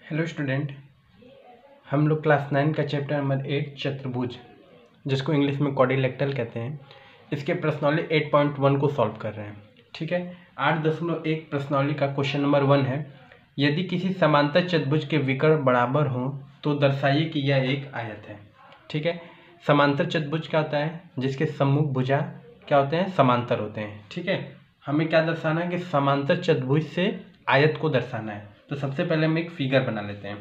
Hello student, हम लोग class 9 का चैप्टर नंबर 8 चतुर्भुज, जिसको इंग्लिश में क्वाड्रिलेटरल कहते हैं, इसके प्रश्नावली 8.1 को सॉल्व कर रहे हैं। ठीक है, 8.1 प्रश्नावली का क्वेश्चन नंबर 1 है, यदि किसी समांतर चतुर्भुज के विकर्ण बराबर हों तो दर्शाइए कि यह एक आयत है। ठीक है, समांतर चतुर्भुज क्या होता है? जिसके सम्मुख भुजा क्या होते हैं? समांतर होते हैं। ठीक है, हमें क्या दर्शाना है कि समांतर चतुर्भुज से आयत को दर्शाना है। तो सबसे पहले हम एक फिगर बना लेते हैं।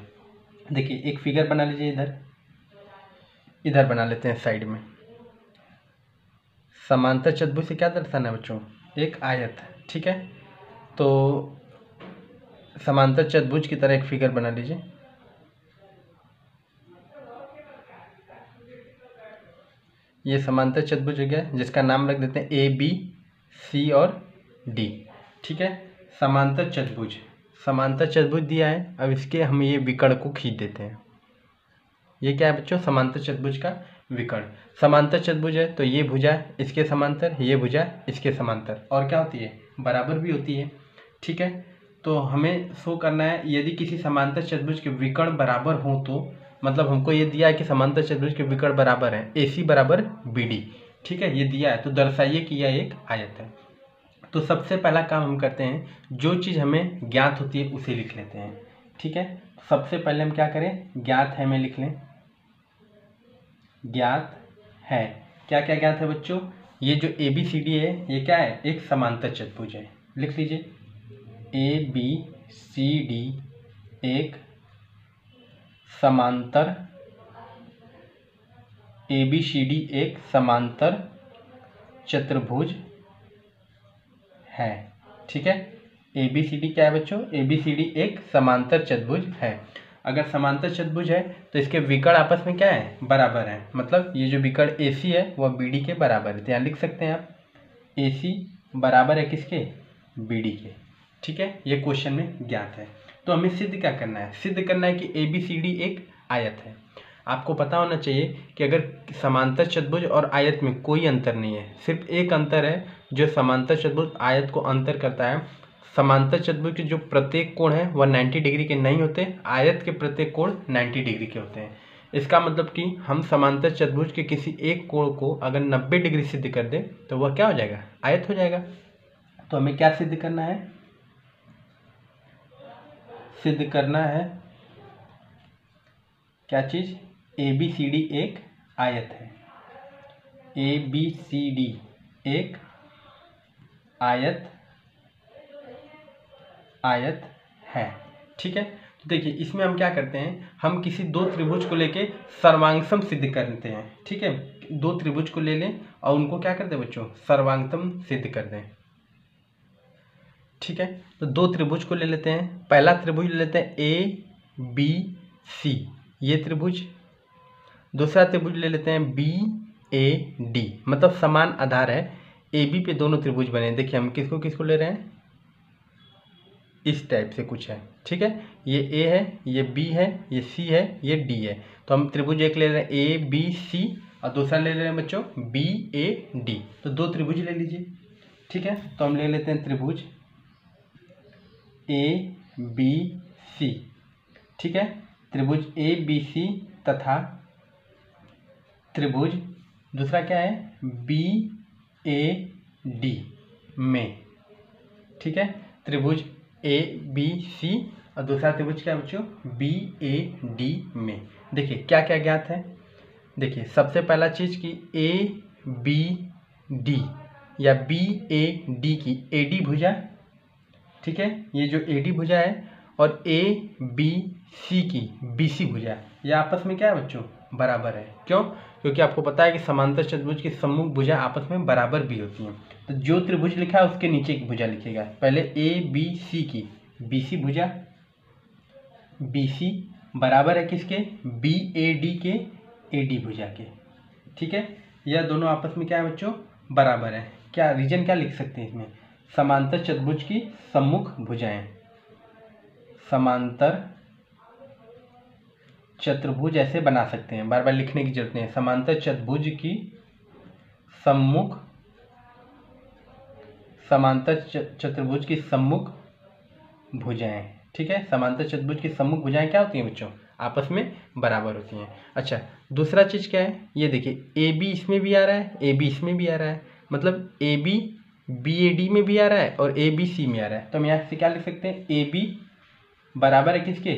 देखिए, एक फिगर बना लीजिए, इधर बना लेते हैं साइड में। समांतर चतुर्भुज से क्या दर्शाना है बच्चों? एक आयत। ठीक है, तो समांतर चतुर्भुज की तरह एक फिगर बना लीजिए। ये समांतर चतुर्भुज हो गया, जिसका नाम रख देते हैं ए बी सी और डी। ठीक है, समांतर चतुर्भुज दिया है। अब इसके हम ये विकर्ण को खींच देते हैं। ये क्या है बच्चों? समांतर चतुर्भुज का विकर्ण। समांतर चतुर्भुज है तो ये भुजा इसके समांतर, ये भुजा इसके समांतर, और क्या होती है? बराबर भी होती है। ठीक है, तो हमें शो करना है यदि किसी समांतर चतुर्भुज के विकर्ण बराबर हो तो, मतलब हमको ये दिया है कि समांतर चतुर्भुज के विकर्ण बराबर है, AC बराबर BD। ठीक है, ये दिया है तो दर्शाइए कि यह एक आयत है। तो सबसे पहला काम हम करते हैं, जो चीज़ हमें ज्ञात होती है उसे लिख लेते हैं। ठीक है, सबसे पहले हम क्या करें? ज्ञात है में लिख लें। ज्ञात है, क्या क्या ज्ञात है बच्चों? ये जो ABCD है ये क्या है? एक समांतर चतुर्भुज है। लिख लीजिए, ABCD एक समांतर, ABCD एक समांतर चतुर्भुज है। ठीक है, ABCD क्या है बच्चों? ABCD एक समांतर चतुर्भुज है। अगर समांतर चतुर्भुज है तो इसके विकर्ण आपस में क्या है? बराबर है। मतलब ये जो विकर्ण AC है वह BD के बराबर है। तो यहाँ लिख सकते हैं आप, AC बराबर है किसके? BD के। ठीक है, ये क्वेश्चन में ज्ञात है। तो हमें सिद्ध क्या करना है? सिद्ध करना है कि ABCD एक आयत है। आपको पता होना चाहिए कि अगर समांतर चतुर्भुज और आयत में कोई अंतर नहीं है, सिर्फ एक अंतर है जो समांतर चतुर्भुज आयत को अंतर करता है। समांतर चतुर्भुज के जो प्रत्येक कोण है वह 90 डिग्री के नहीं होते, आयत के प्रत्येक कोण 90 डिग्री के होते हैं। इसका मतलब कि हम समांतर चतुर्भुज के किसी एक कोण को अगर 90 डिग्री सिद्ध कर दें तो वह क्या हो जाएगा? आयत हो जाएगा। तो हमें क्या सिद्ध करना है? सिद्ध करना है क्या चीज? ABCD एक आयत है। ABCD एक आयत है। ठीक है, तो देखिए इसमें हम क्या करते हैं, हम किसी दो त्रिभुज को लेके सर्वांगसम सिद्ध करते हैं। ठीक है, दो त्रिभुज को ले लें और उनको क्या करते हैं बच्चों? सर्वांगसम सिद्ध कर दें। ठीक है, तो दो त्रिभुज को ले लेते हैं। पहला त्रिभुज ले लेते हैं ABC, ये त्रिभुज। दूसरा त्रिभुज ले लेते हैं BAD, मतलब समान आधार है। AB पे दोनों त्रिभुज बने। देखिए हम किसको किसको ले रहे हैं, इस टाइप से कुछ है। ठीक है, ये A है, ये B है, ये C है, ये D है। तो हम त्रिभुज एक ले रहे हैं ABC और दूसरा ले रहे हैं बच्चों BAD। तो दो त्रिभुज ले लीजिए। ठीक है, तो हम ले लेते हैं त्रिभुज ABC। ठीक है, त्रिभुज ABC तथा त्रिभुज दूसरा क्या है? BAD में। ठीक है, त्रिभुज ABC और दूसरा त्रिभुज क्या है बच्चों? BAD में। देखिए क्या क्या ज्ञात है। देखिए सबसे पहला चीज कि ABD या BAD की AD भुजा, ठीक है, ये जो AD भुजा है, और ABC की BC भुजा, ये आपस में क्या है बच्चों? बराबर है। क्यों? क्योंकि आपको पता है कि समांतर चतुर्भुज की सम्मुख भुजा आपस में बराबर भी होती हैं। तो जो त्रिभुज लिखा है उसके नीचे की भुजा लिखिएगा। पहले ABC की BC भुजा, BC बराबर है किसके? BAD के AD भुजा के। ठीक है, यह दोनों आपस में क्या है बच्चों? बराबर है। क्या रीजन क्या लिख सकते हैं इसमें? समांतर चतुर्भुज की सम्मुख भुजाएं। समांतर चतुर्भुज ऐसे बना सकते हैं, बार बार लिखने की जरूरत नहीं है। समांतर चतुर्भुज की सम्मुख, समांतर चतुर्भुज की सम्मुख भुजाएं। ठीक है, समांतर चतुर्भुज की सम्मुख भुजाएं क्या होती हैं बच्चों, आपस में बराबर होती हैं। अच्छा, दूसरा चीज़ क्या है, ये देखिए ए बी इसमें भी आ रहा है, ए बी इसमें भी आ रहा है, मतलब A B B A D में भी आ रहा है और ए बी सी में आ रहा है। तो हम यहाँ से क्या लिख सकते हैं, ए बी बराबर है किसके,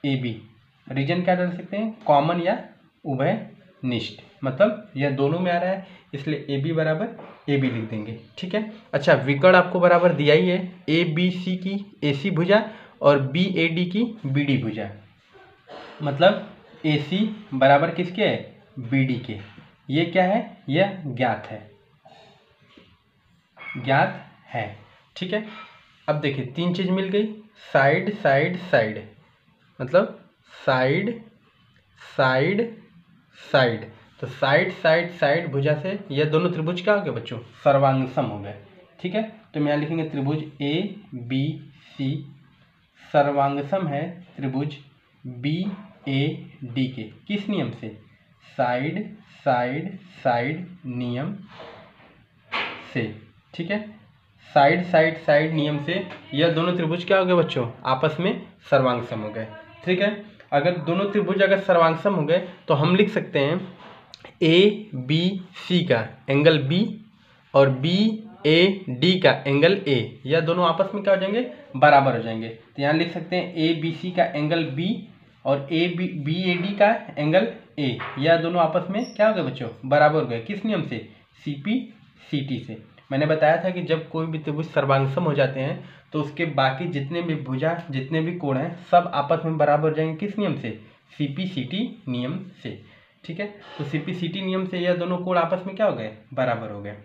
ए बी। रीजन क्या डाल सकते हैं, कॉमन या उभयनिष्ठ, मतलब यह दोनों में आ रहा है, इसलिए ए बी बराबर ए बी लिख देंगे। ठीक है। अच्छा, विकर्ण आपको बराबर दिया ही है, ए बी सी की ए सी भुजा और बी ए डी की बी डी भुजा, मतलब ए सी बराबर किसके है, बी डी के। ये क्या है, यह ज्ञात है, ज्ञात है। ठीक है। अब देखिए तीन चीज मिल गई, साइड साइड साइड, मतलब साइड साइड साइड। तो साइड साइड साइड भुजा से यह दोनों त्रिभुज क्या हो गए बच्चों, सर्वांगसम हो गए। ठीक है। तो हम यहाँ लिखेंगे त्रिभुज ए बी सी सर्वांगसम है त्रिभुज बी ए डी के, किस नियम से, साइड साइड साइड नियम से। ठीक है, साइड साइड साइड नियम से यह दोनों त्रिभुज क्या हो गए बच्चों, आपस में सर्वांगसम हो गए। ठीक है। अगर दोनों त्रिभुज अगर सर्वांगसम हो गए तो हम लिख सकते हैं ए बी सी का एंगल बी और बी ए डी का एंगल ए, यह दोनों आपस में क्या हो जाएंगे, बराबर हो जाएंगे। तो यहाँ लिख सकते हैं ए बी सी का एंगल बी और ए बी ए डी का एंगल ए, यह दोनों आपस में क्या हो गए बच्चों, बराबर हो गए। किस नियम से, सी पी सी टी से। मैंने बताया था कि जब कोई भी त्रिभुज सर्वांगसम हो जाते हैं तो उसके बाकी जितने भी भुजा जितने भी कोण हैं सब आपस में बराबर हो जाएंगे, किस नियम से, सी पी सी टी नियम से। ठीक है। तो सी पी सी टी नियम से यह दोनों कोण आपस में क्या हो गए, बराबर हो गए।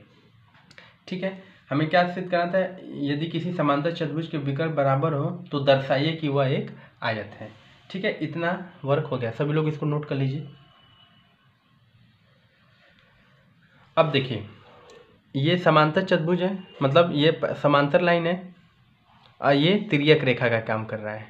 ठीक है। हमें क्या सिद्ध करना था, यदि किसी समांतर चतुर्भुज के विकर्ण बराबर हो तो दर्शाइए कि वह एक आयत है। ठीक है, इतना वर्क हो गया, सभी लोग इसको नोट कर लीजिए। अब देखिए ये समांतर चतुर्भुज है, मतलब ये समांतर लाइन है और ये तिर्यक रेखा का काम कर रहा है।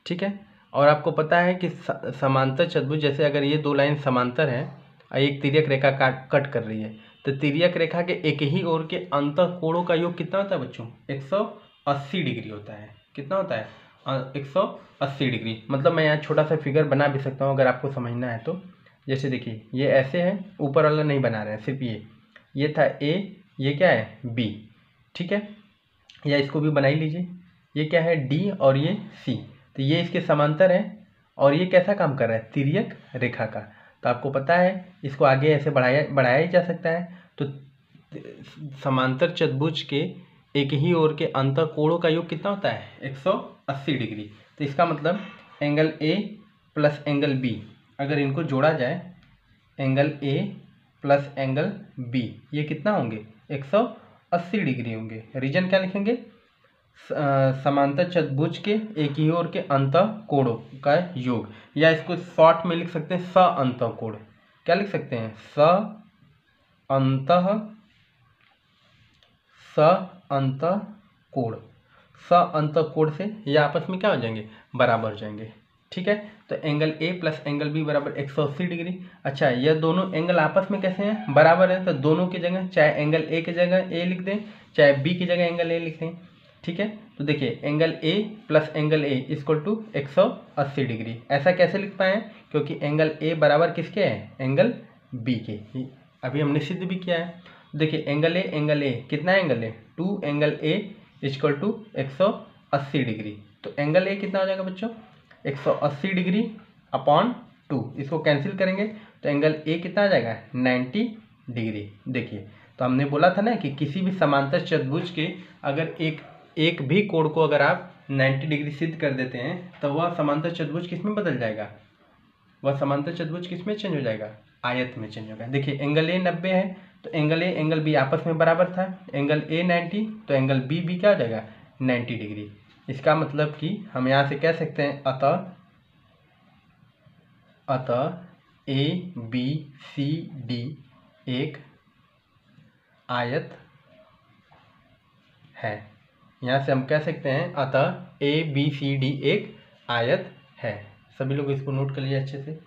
ठीक है। और आपको पता है कि समांतर चतुर्भुज, जैसे अगर ये दो लाइन समांतर है और एक तिर्यक रेखा कट कर रही है, तो तिर्यक रेखा के एक ही ओर के अंतः कोणों का योग कितना होता है बच्चों, 180 डिग्री होता है। कितना होता है, 180 डिग्री। मतलब मैं यहाँ छोटा सा फिगर बना भी सकता हूँ अगर आपको समझना है तो। जैसे देखिए ये ऐसे है, ऊपर वाला नहीं बना रहे हैं, सिर्फ ये था ए, ये क्या है बी। ठीक है, या इसको भी बना ही लीजिए, ये क्या है डी और ये सी, तो ये इसके समांतर है और ये कैसा काम कर रहा है, तिर्यक रेखा का। तो आपको पता है इसको आगे ऐसे बढ़ाया ही जा सकता है। तो समांतर चतुर्भुज के एक ही ओर के अंतः कोणों का योग कितना होता है, 180 डिग्री। तो इसका मतलब angle A plus angle B, अगर इनको जोड़ा जाए, angle A plus angle B, ये कितना होंगे, 180 डिग्री होंगे। रीजन क्या लिखेंगे, समांतर चतुर्भुज के एक ही ओर के अंतः कोणों का योग, या इसको शॉर्ट में लिख सकते हैं स अंतः कोण। क्या लिख सकते हैं, स अंतः कोण। स अंतः कोण से ये आपस में क्या हो जाएंगे, बराबर हो जाएंगे। ठीक है। तो angle A plus angle B बराबर 180 डिग्री। अच्छा, यह दोनों एंगल आपस में कैसे हैं, बराबर हैं। तो दोनों की जगह चाहे एंगल ए की जगह ए लिख दें, चाहे बी की जगह एंगल ए लिख दें। ठीक है। तो देखिए angle A plus angle A equal to 180 degree. ऐसा कैसे लिख पाए, क्योंकि एंगल ए बराबर किसके है, एंगल बी के। अभी हमने सिद्ध भी किया है। देखिए एंगल ए कितना एंगल है, 2 angle A equal to 180 degree. तो एंगल ए कितना हो जाएगा बच्चों, 180 डिग्री अपॉन 2, इसको कैंसिल करेंगे तो एंगल ए कितना आ जाएगा, 90 डिग्री। देखिए तो हमने बोला था ना कि किसी भी समांतर चतुर्भुज के अगर एक भी कोण को अगर आप 90 डिग्री सिद्ध कर देते हैं तो वह समांतर चतुर्भुज किस में बदल जाएगा, वह समांतर चतुर्भुज किस में चेंज हो जाएगा, आयत में चेंज होगा। देखिए एंगल ए 90 है तो एंगल ए एंगल बी आपस में बराबर था, एंगल ए 90 तो एंगल बी भी क्या हो जाएगा, 90 डिग्री। इसका मतलब कि हम यहाँ से कह सकते हैं अतः ए बी सी डी एक आयत है। यहाँ से हम कह सकते हैं अतः ए बी सी डी एक आयत है। सभी लोग इसको नोट कर लिए अच्छे से।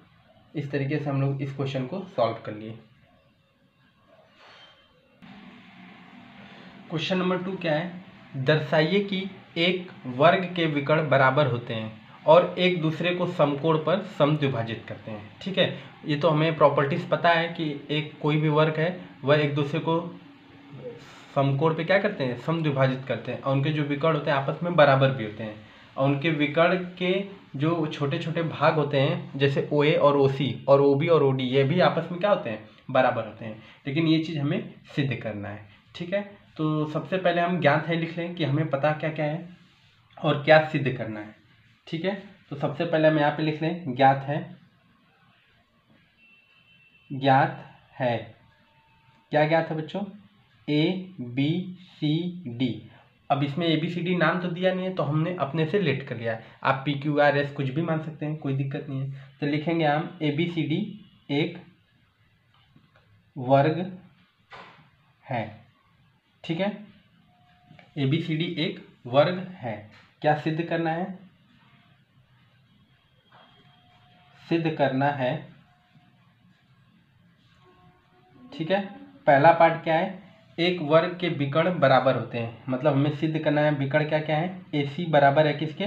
इस तरीके से हम लोग इस क्वेश्चन को सॉल्व कर लिए। क्वेश्चन नंबर 2 क्या है, दर्शाइए कि एक वर्ग के विकर्ण बराबर होते हैं और एक दूसरे को समकोण पर समद्विभाजित करते हैं। ठीक है, ये तो हमें प्रॉपर्टीज पता है कि एक कोई भी वर्ग है वह एक दूसरे को समकोण पे क्या करते हैं, समद्विभाजित करते हैं, और उनके जो विकर्ण होते हैं आपस में बराबर भी होते हैं, और उनके विकर्ण के जो छोटे छोटे भाग होते हैं जैसे OA और OC और OB और OD ये भी आपस में क्या होते हैं, बराबर होते हैं। लेकिन ये चीज़ हमें सिद्ध करना है। ठीक है, तो सबसे पहले हम ज्ञात है लिख लें कि हमें पता क्या क्या है और क्या सिद्ध करना है। ठीक है, तो सबसे पहले हम यहाँ पे लिख लें ज्ञात है। ज्ञात है, क्या ज्ञात है बच्चों, ABCD। अब इसमें ABCD नाम तो दिया नहीं है तो हमने अपने से लेट कर लिया है। आप PQRS कुछ भी मान सकते हैं, कोई दिक्कत नहीं है। तो लिखेंगे हम ABCD एक वर्ग है। ठीक है, ABCD एक वर्ग है। क्या सिद्ध करना है, सिद्ध करना है। ठीक है, पहला पार्ट क्या है, एक वर्ग के विकर्ण बराबर होते हैं, मतलब हमें सिद्ध करना है विकर्ण क्या क्या है, AC बराबर है किसके,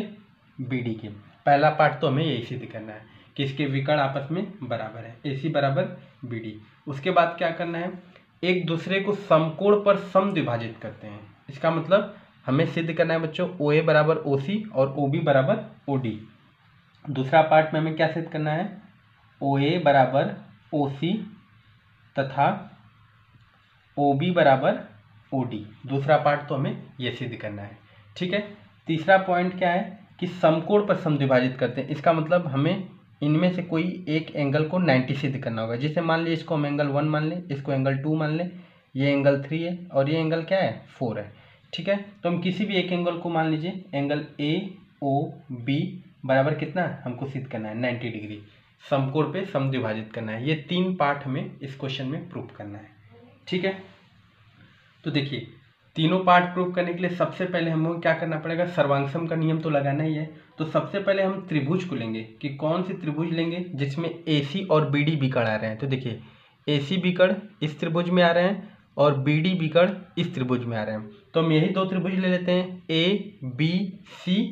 BD के। पहला पार्ट तो हमें यही सिद्ध करना है कि इसके विकर्ण आपस में बराबर है, AC बराबर BD। उसके बाद क्या करना है, एक दूसरे को समकोण पर समद्विभाजित करते हैं। इसका मतलब हमें सिद्ध करना है बच्चों OA बराबर OC और OB बराबर OD। दूसरा पार्ट में हमें क्या सिद्ध करना है, OA बराबर OC तथा OB बराबर OD। दूसरा पार्ट तो हमें ये सिद्ध करना है। ठीक है, तीसरा पॉइंट क्या है कि समकोण पर समद्विभाजित करते हैं। इसका मतलब हमें इनमें से कोई एक एंगल को 90 सिद्ध करना होगा। जैसे मान लीजिए इसको हम एंगल 1 मान लें, इसको एंगल 2 मान लें, ये एंगल 3 है और ये एंगल क्या है, 4 है। ठीक है, तो हम किसी भी एक एंगल को मान लीजिए एंगल AOB बराबर कितना हमको सिद्ध करना है, 90 डिग्री, समकोण पे समद्विभाजित करना है। ये 3 पार्ट हमें इस क्वेश्चन में प्रूव करना है। ठीक है, तो देखिए तीनों पार्ट प्रूव करने के लिए सबसे पहले हमें क्या करना पड़ेगा, सर्वांगसम का नियम तो लगाना ही है। तो सबसे पहले हम त्रिभुज को लेंगे कि कौन सी त्रिभुज लेंगे जिसमें AC और BD विकर्ण आ रहे हैं। तो देखिए AC विकर्ण इस त्रिभुज में आ रहे हैं और BD विकर्ण इस त्रिभुज में आ रहे हैं। तो हम यही दो त्रिभुज ले लेते हैं, ABC,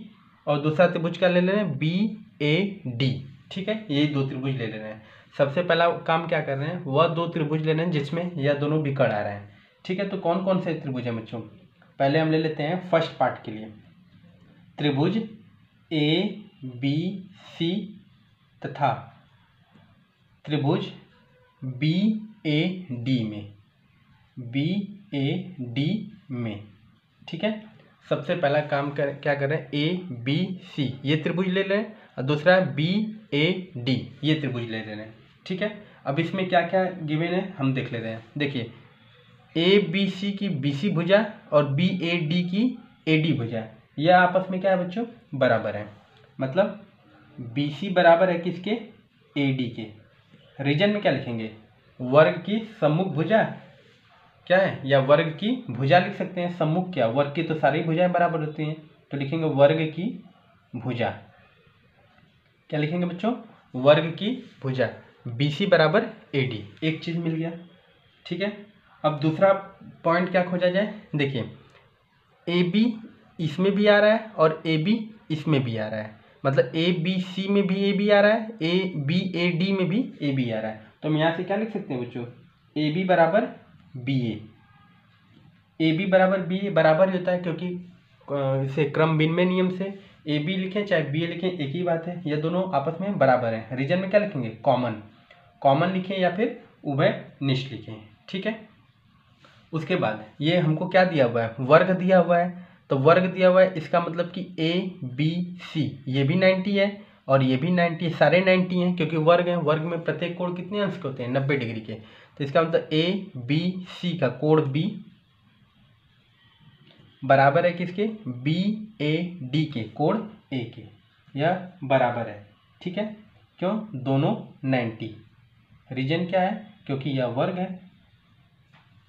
और दूसरा त्रिभुज क्या ले ले रहे हैं, BAD। ठीक है, यही दो त्रिभुज ले ले रहे हैं। सबसे पहला काम क्या कर रहे हैं, वह दो त्रिभुज ले रहे हैं जिसमें यह दोनों विकर्ण आ रहे हैं। ठीक है, तो कौन कौन से त्रिभुज हैं बच्चों, पहले हम ले लेते हैं फर्स्ट पार्ट के लिए त्रिभुज ABC तथा त्रिभुज BAD में। ठीक है, सबसे पहला काम क्या कर रहे हैं, ABC ये त्रिभुज ले रहे हैं और दूसरा BAD ये त्रिभुज ले रहे हैं। ठीक है, अब इसमें क्या क्या गिवन है हम देख ले रहे हैं। देखिए ABC की BC भुजा और BAD की AD भुजा, यह आपस में क्या है बच्चों, बराबर है। मतलब BC बराबर है किसके, AD के। रीजन में क्या लिखेंगे, वर्ग की सम्मुख भुजा क्या है, या वर्ग की भुजा लिख सकते हैं। सम्मुख क्या, वर्ग की तो सारी भुजाएं बराबर होती हैं, तो लिखेंगे वर्ग की भुजा। क्या लिखेंगे बच्चों, वर्ग की भुजा, BC बराबर AD। एक चीज मिल गया। ठीक है, अब दूसरा पॉइंट क्या खोजा जाए, देखिए AB इसमें भी आ रहा है और AB इसमें भी आ रहा है, मतलब ABC में भी AB आ रहा है, BAD में भी AB आ रहा है। तो हम यहाँ से क्या लिख सकते हैं बच्चों, AB बराबर BA। AB बराबर BA बराबर ही होता है क्योंकि इसे क्रम विनिमय नियम से AB लिखें चाहे BA लिखें एक ही बात है, ये दोनों आपस में बराबर हैं। रीजन में क्या लिखेंगे, कॉमन लिखें या फिर उभयनिष्ठ लिखें। ठीक है, उसके बाद ये हमको क्या दिया हुआ है, वर्ग दिया हुआ है। तो वर्ग दिया हुआ है, इसका मतलब कि ABC ये भी 90 है और ये भी 90 है, सारे 90 हैं क्योंकि वर्ग हैं। वर्ग में प्रत्येक कोण कितने अंश के होते हैं, 90 डिग्री के। तो इसका मतलब ABC का कोण B बराबर है किसके, BAD के कोण A के, यह बराबर है। ठीक है, क्यों, दोनों 90। रीजन क्या है, क्योंकि यह वर्ग है।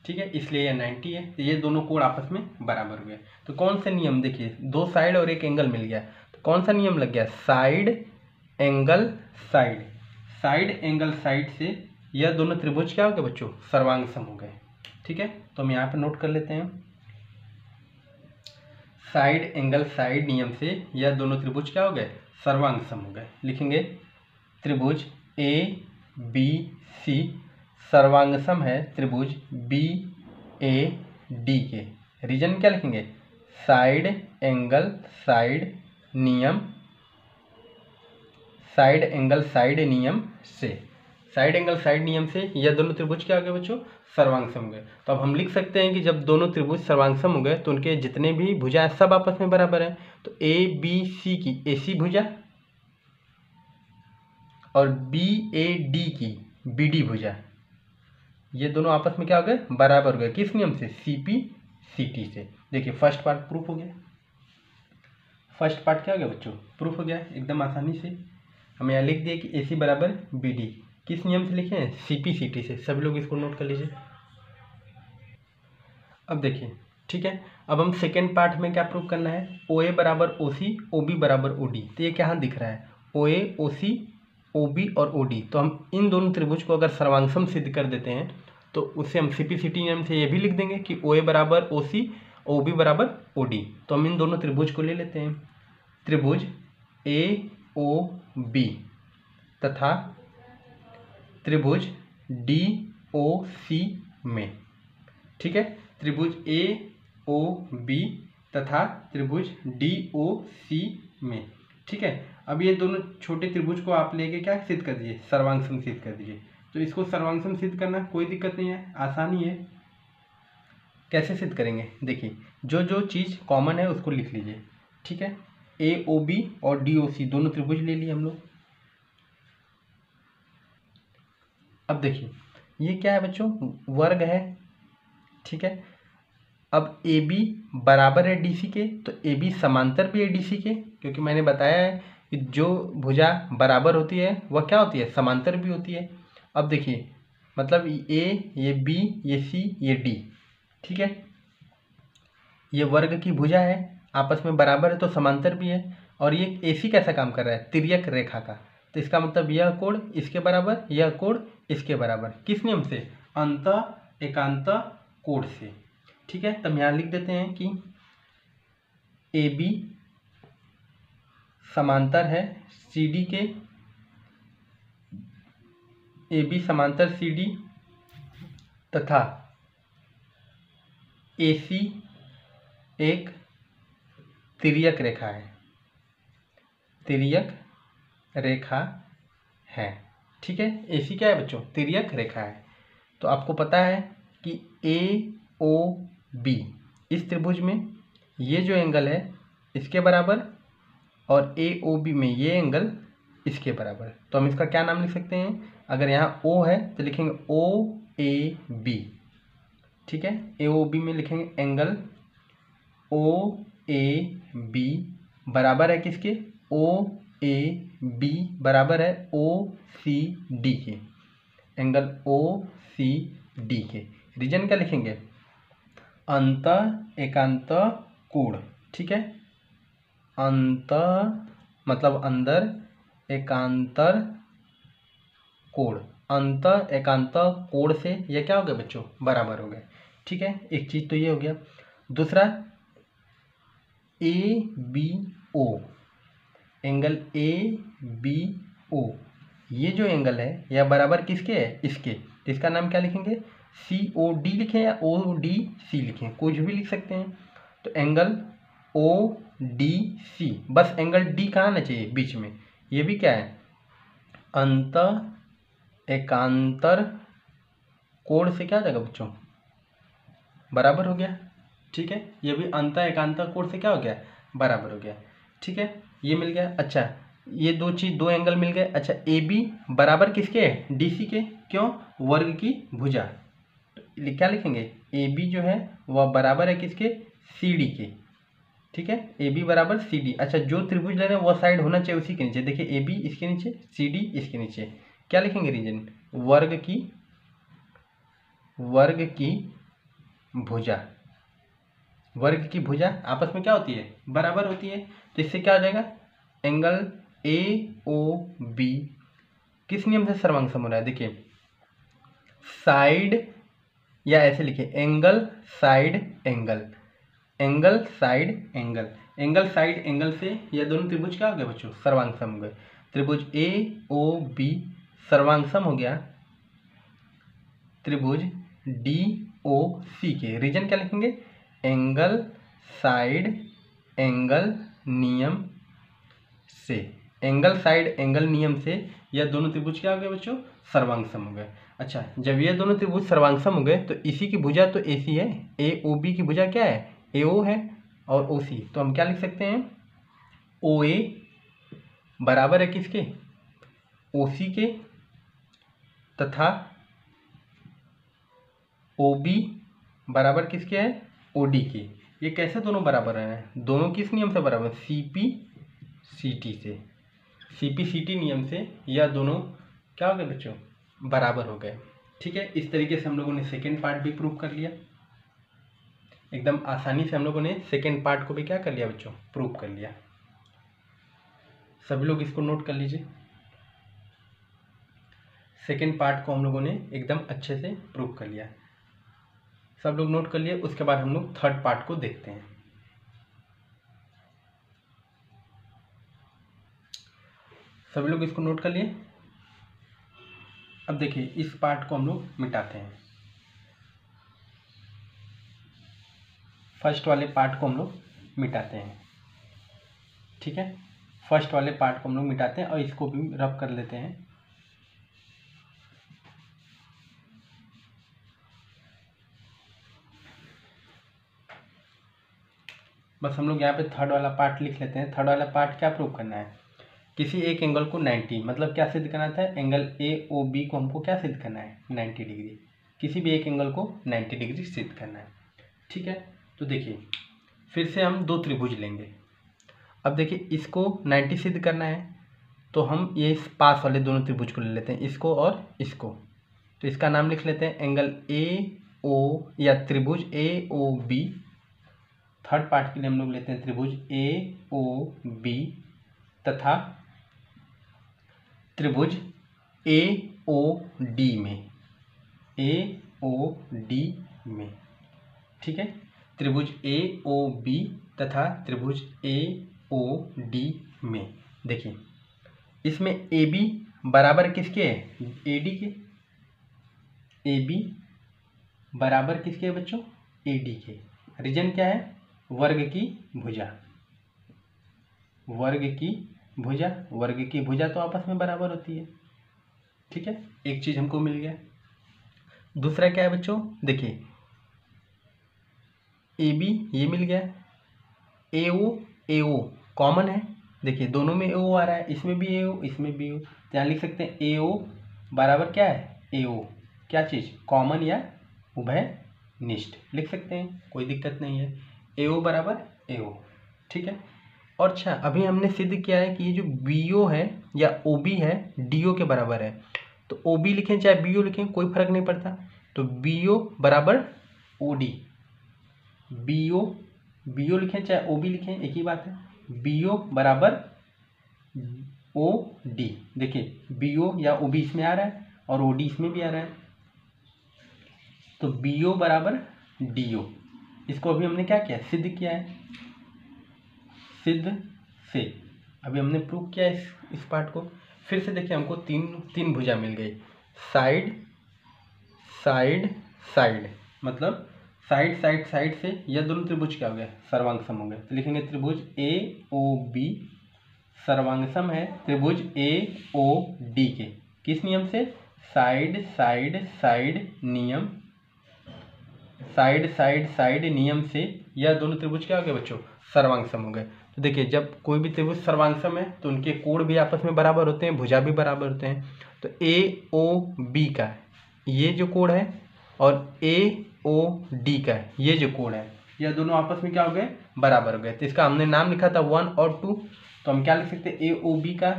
ठीक है, इसलिए यह 90 है। तो ये दोनों कोण आपस में बराबर हुए। तो कौन सा नियम, देखिए दो साइड और एक एंगल मिल गया, तो कौन सा नियम लग गया, side angle side. Side angle side से यह दोनों त्रिभुज क्या हो गए बच्चों, सर्वांग सम हो गए। ठीक है, तो हम यहाँ पर नोट कर लेते हैं, साइड एंगल साइड नियम से यह दोनों त्रिभुज क्या हो गए, सर्वांग सम हो गए। लिखेंगे त्रिभुज ए बी सी सर्वांग सम है त्रिभुज बी ए डी के। रीजन क्या लिखेंगे, साइड एंगल साइड नियम, साइड एंगल साइड नियम से, साइड एंगल साइड नियम से यह दोनों त्रिभुज क्या हो गए बच्चों, सर्वांग सम हो गए। तो अब हम लिख सकते हैं कि जब दोनों त्रिभुज सर्वांग सम हो गए तो उनके जितने भी भुजा हैं सब आपस में बराबर हैं। तो ए बी सी की AC भुजा और बी ए डी की BD भुजा, ये दोनों आपस में क्या हो गए, बराबर हो गए। किस नियम से, CP CT से। देखिए फर्स्ट पार्ट प्रूफ हो गया, फर्स्ट पार्ट क्या हो गया बच्चों, प्रूफ हो गया एकदम आसानी से। हम यहाँ लिख दिए कि AC बराबर BD, किस नियम से लिखे हैं, CP CT से। सभी लोग इसको नोट कर लीजिए। अब देखिए ठीक है, अब हम सेकेंड पार्ट में क्या प्रूफ करना है, OA बराबर OC OB बराबर OD। तो ये क्या दिख रहा है, OA OC OB और OD। तो हम इन दोनों त्रिभुज को अगर सर्वांगसम सिद्ध कर देते हैं तो उससे हम CP CT नियम से ये भी लिख देंगे कि OA बराबर OC OB बराबर OD। तो हम इन दोनों त्रिभुज को ले लेते हैं, त्रिभुज AOB तथा त्रिभुज DOC में। ठीक है, त्रिभुज AOB तथा त्रिभुज DOC में। ठीक है, अब ये दोनों छोटे त्रिभुज को आप लेके क्या सिद्ध कर दीजिए, सर्वांगसम सिद्ध कर दीजिए। तो इसको सर्वांगसम सिद्ध करना कोई दिक्कत नहीं है, आसानी है। कैसे सिद्ध करेंगे, देखिए जो जो चीज़ कॉमन है उसको लिख लीजिए। ठीक है, AOB और DOC दोनों त्रिभुज ले लिए हम लोग। अब देखिए ये क्या है बच्चों, वर्ग है। ठीक है, अब AB बराबर है DC के, तो AB समांतर भी है DC के, क्योंकि मैंने बताया है कि जो भुजा बराबर होती है वह क्या होती है, समांतर भी होती है। अब देखिए मतलब A ये B ये C ये D। ठीक है, ये वर्ग की भुजा है, आपस में बराबर है तो समांतर भी है। और ये AC कैसा काम कर रहा है, तिर्यक रेखा का। तो इसका मतलब यह कोण इसके बराबर, यह कोण इसके बराबर। किस नियम से, अंत एकांत कोण से। ठीक है, तब यहाँ लिख देते हैं कि AB समांतर है CD के, AB समांतर CD तथा AC एक तिर्यक रेखा है, तिर्यक रेखा है। ठीक है, AC क्या है बच्चों, तिर्यक रेखा है। तो आपको पता है कि AOB इस त्रिभुज में ये जो एंगल है इसके बराबर और AOB में ये एंगल इसके बराबर। तो हम इसका क्या नाम लिख सकते हैं, अगर यहाँ O है तो लिखेंगे OAB। ठीक है, AOB में लिखेंगे एंगल OAB बराबर है किसके, OAB बराबर है OCD के, एंगल OCD के। रीजन क्या लिखेंगे, अंत एकांत कोण। ठीक है, अंत मतलब अंदर, एकांतर कोण, अंत एकांत कोण से ये क्या हो गया बच्चों, बराबर हो गए। ठीक है, एक चीज तो ये हो गया। दूसरा ABO, एंगल ABO ये जो एंगल है यह बराबर किसके है, इसके। इसका नाम क्या लिखेंगे, COD लिखें या ODC लिखें, कुछ भी लिख सकते हैं। तो एंगल ODC, बस एंगल D कहाँ आना चाहिए, बीच में। ये भी क्या है, अंत एकांतर कोण से क्या हो जाएगा बच्चों, बराबर हो गया। ठीक है, ये भी अंत एकांतर कोण से क्या हो गया, बराबर हो गया। ठीक है, ये मिल गया। अच्छा, ये दो चीज, दो एंगल मिल गए। अच्छा, AB बराबर किसके है, DC के, क्यों, वर्ग की भुजा। तो क्या लिखेंगे, AB जो है वह बराबर है किसके, CD के। ठीक है, AB बराबर CD। अच्छा, जो त्रिभुज ले रहे हैं वह साइड होना चाहिए उसी के नीचे। देखिए AB इसके नीचे, CD इसके नीचे। क्या लिखेंगे रीजन, वर्ग की भुजा, वर्ग की भुजा आपस में क्या होती है, बराबर होती है। तो इससे क्या हो जाएगा, एंगल AOB किस नियम से सर्वांगसम हो रहा है, देखिए साइड, या ऐसे लिखिए angle side angle, angle side angle, angle side angle से यह दोनों त्रिभुज क्या हो गए बच्चों, सर्वांगसम हो गए। त्रिभुज ए ओ बी सर्वांगसम हो गया त्रिभुज डी ओ सी के। रीजन क्या लिखेंगे, एंगल साइड एंगल नियम से, एंगल साइड एंगल नियम से यह दोनों त्रिभुज क्या हो गए बच्चों, सर्वांगसम हो गए। अच्छा, जब ये दोनों त्रिभुज सर्वांगसम हो गए तो इसी की भुजा तो ए सी है, ए ओ बी की भुजा क्या है, ए ओ है और ओ सी, तो हम क्या लिख सकते हैं, ओ ए बराबर है किसके, ओ सी के, तथा ओ बी बराबर किसके है, ओ डी के। ये कैसे दोनों बराबर हैं, दोनों किस नियम से बराबर, सी पी सी टी से, सी पी सी टी नियम से यह दोनों क्या हो गए बच्चों, बराबर हो गए। ठीक है, इस तरीके से हम लोगों ने सेकेंड पार्ट भी प्रूव कर लिया, एकदम आसानी से हम लोगों ने सेकेंड पार्ट को भी क्या कर लिया बच्चों, प्रूव कर लिया। सभी लोग इसको नोट कर लीजिए, सेकेंड पार्ट को हम लोगों ने एकदम अच्छे से प्रूव कर लिया। सब लोग नोट कर लिए, उसके बाद हम लोग थर्ड पार्ट को देखते हैं। सभी लोग इसको नोट कर लिए। अब देखिए इस पार्ट को हम लोग मिटाते हैं, फर्स्ट वाले पार्ट को हम लोग मिटाते हैं। ठीक है, फर्स्ट वाले पार्ट को हम लोग मिटाते हैं और इसको भी रब कर लेते हैं। बस हम लोग यहाँ पे थर्ड वाला पार्ट लिख लेते हैं। थर्ड वाला पार्ट क्या प्रूव करना है, किसी एक एंगल को 90 मतलब क्या सिद्ध करना था, एंगल ए ओ बी को हमको क्या सिद्ध करना है, 90 डिग्री, किसी भी एक एंगल को 90 डिग्री सिद्ध करना है। ठीक है, तो देखिए फिर से हम दो त्रिभुज लेंगे। अब देखिए इसको 90 सिद्ध करना है तो हम ये इस पास वाले दोनों त्रिभुज को ले लेते हैं, इसको और इसको। तो इसका नाम लिख लेते हैं एंगल ए ओ या त्रिभुज ए ओ बी। थर्ड पार्ट के लिए हम लोग लेते हैं त्रिभुज ए ओ बी तथा त्रिभुज ए ओ डी में, ए ओ डी में। ठीक है, त्रिभुज ए ओ बी तथा त्रिभुज ए ओ डी में। देखिए इसमें ए बी बराबर किसके है, ए डी के, ए बी बराबर किसके है बच्चों, ए डी के। रीजन क्या है, वर्ग की भुजा, वर्ग की भुजा, वर्ग की भुजा तो आपस में बराबर होती है। ठीक है, एक चीज हमको मिल गया। दूसरा क्या है बच्चों, देखिए ए बी ये मिल गया, ए ओ कॉमन है, देखिए दोनों में ए ओ आ रहा है, इसमें भी ए ओ इसमें भी ए ओ, तो यहाँ लिख सकते हैं ए ओ बराबर क्या है, ए ओ, क्या चीज़, कॉमन या उभयनिष्ठ लिख सकते हैं, कोई दिक्कत नहीं है, ए ओ बराबर ए ओ। ठीक है, और अच्छा अभी हमने सिद्ध किया है कि ये जो बी ओ है या ओ बी है डी ओ के बराबर है, तो ओ बी लिखें चाहे बी ओ लिखें कोई फर्क नहीं पड़ता, तो बी ओ बराबर ओ डी, बी ओ लिखें चाहे ओ बी लिखें एक ही बात है, बी ओ बराबर ओ डी। देखिए बी ओ या ओ बी इसमें आ रहा है और ओ डी इसमें भी आ रहा है, तो बी ओ बराबर डी ओ। इसको अभी हमने क्या किया, सिद्ध किया है, सिद्ध से अभी हमने प्रूव किया है इस पार्ट को। फिर से देखिए हमको तीन भुजा मिल गई, साइड साइड साइड, मतलब साइड साइड साइड से यह दोनों त्रिभुज क्या हो गया, सर्वांगसम हो गए। तो लिखेंगे त्रिभुज ए ओ बी सर्वांगसम है त्रिभुज ए ओ डी के, किस नियम से, साइड साइड साइड नियम, साइड साइड साइड नियम से यह दोनों त्रिभुज क्या हो गए बच्चों, सर्वांगसम हो गए। तो देखिए जब कोई भी त्रिभुज सर्वांगसम है तो उनके कोण भी आपस में बराबर होते हैं, भुजा भी बराबर होते हैं। तो ए ओ बी का ये जो कोण है और ए ओ डी का ये जो कोण है, यह दोनों आपस में क्या हो गए, बराबर हो गए। तो इसका हमने नाम लिखा था 1 और 2, तो हम क्या लिख सकते हैं, ए ओ बी का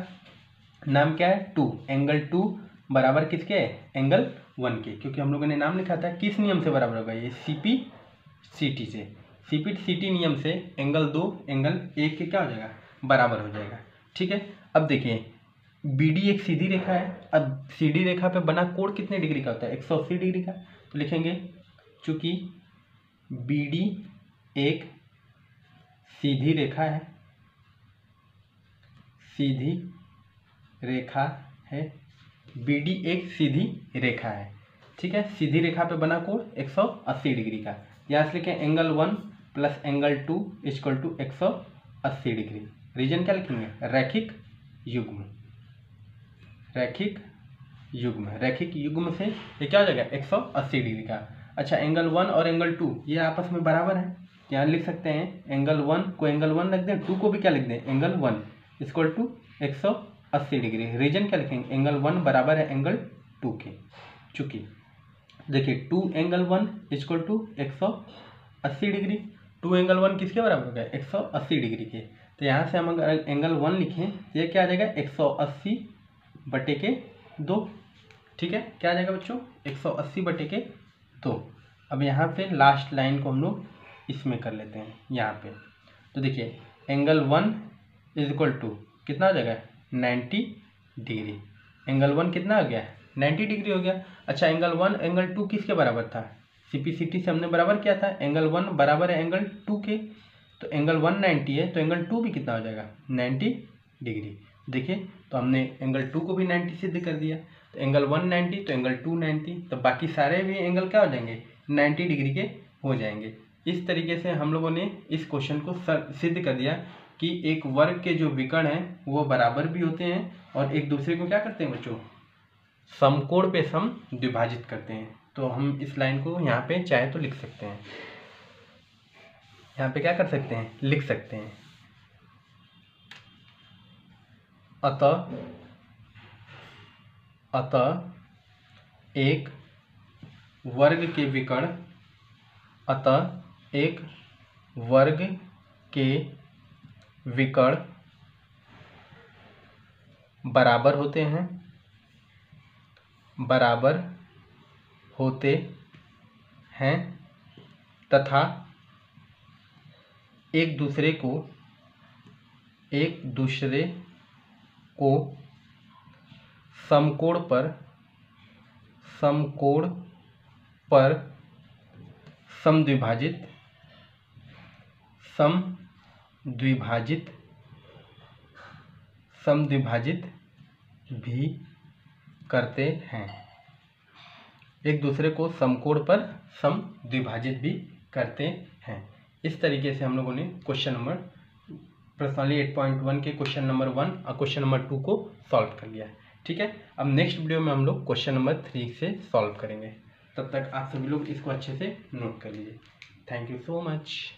नाम क्या है 2, एंगल 2 बराबर किसके है, एंगल 1 के, क्योंकि हम लोगों ने नाम लिखा था किस नियम से बराबर होगा, ये सी पी सी टी से, सी पी सी टी नियम से एंगल 2 एंगल 1 के क्या हो जाएगा, बराबर हो जाएगा। ठीक है, अब देखिए बी डी एक सीधी रेखा है, अब सीधी रेखा पे बना कोण कितने डिग्री का होता है, 180 डिग्री का। तो लिखेंगे चूंकि बी डी एक सीधी रेखा है, सीधी रेखा है, BD एक सीधी रेखा है, ठीक है। सीधी रेखा पे बना कोण 180 डिग्री का। यहाँ से लिखें angle 1 plus angle 2 equal to 180 degree. Reason क्या लिखेंगे? रैखिक युग्म, रैखिक युग्म, रैखिक युग्म से ये क्या हो जाएगा 180 डिग्री का। अच्छा, एंगल 1 और एंगल 2 ये आपस में बराबर है, यहाँ लिख सकते हैं एंगल 1 को एंगल 1 रख दें, 2 को भी क्या लिख दें angle 1 equal to 180 degree. Reason क्या लिखेंगे? एंगल 1 बराबर है एंगल 2 के। चूंकि देखिए 2 angle 1 equal to 180 degree, 2 angle 1 किसके बराबर हो गया? 180 डिग्री के। तो यहाँ से हम अगर एंगल 1 लिखें तो ये क्या आ जाएगा 180 बटे के 2, ठीक है। क्या आ जाएगा बच्चों? 180 बटे के 2। अब यहाँ पे लास्ट लाइन को हम लोग इसमें कर लेते हैं यहाँ पे। तो देखिए एंगल 1 इज इक्वल टू कितना हो जाएगा 90 डिग्री। एंगल 1 कितना हो गया? 90 डिग्री हो गया। अच्छा, एंगल 1 एंगल 2 किसके बराबर था? CPCT से हमने बराबर किया था, एंगल 1 बराबर है एंगल 2 के। तो एंगल 1 90 है, तो एंगल 2 भी कितना हो जाएगा 90 डिग्री। देखिए तो हमने एंगल 2 को भी 90 सिद्ध कर दिया। तो एंगल 1 90 तो एंगल 2 90, तो बाकी सारे भी एंगल क्या हो जाएंगे 90 डिग्री के हो जाएंगे। इस तरीके से हम लोगों ने इस क्वेश्चन को सिद्ध कर दिया कि एक वर्ग के जो विकर्ण हैं वो बराबर भी होते हैं और एक दूसरे को क्या करते हैं बच्चों? समकोण पे सम द्विभाजित करते हैं। तो हम इस लाइन को यहाँ पे चाहे तो लिख सकते हैं, यहाँ पे क्या कर सकते हैं? लिख सकते हैं। अतः एक वर्ग के विकर्ण, अतः एक वर्ग के विकर्ण बराबर होते हैं, बराबर होते हैं तथा एक दूसरे को समकोण पर समद्विभाजित भी करते हैं। एक दूसरे को समकोण पर समद्विभाजित भी करते हैं। इस तरीके से हम लोगों ने क्वेश्चन नंबर प्रश्नावली 8.1 के क्वेश्चन नंबर 1 और क्वेश्चन नंबर 2 को सॉल्व कर लिया है, ठीक है। अब नेक्स्ट वीडियो में हम लोग क्वेश्चन नंबर 3 से सॉल्व करेंगे। तब तक आप सभी लोग इसको अच्छे से नोट कर लीजिए। Thank you so much.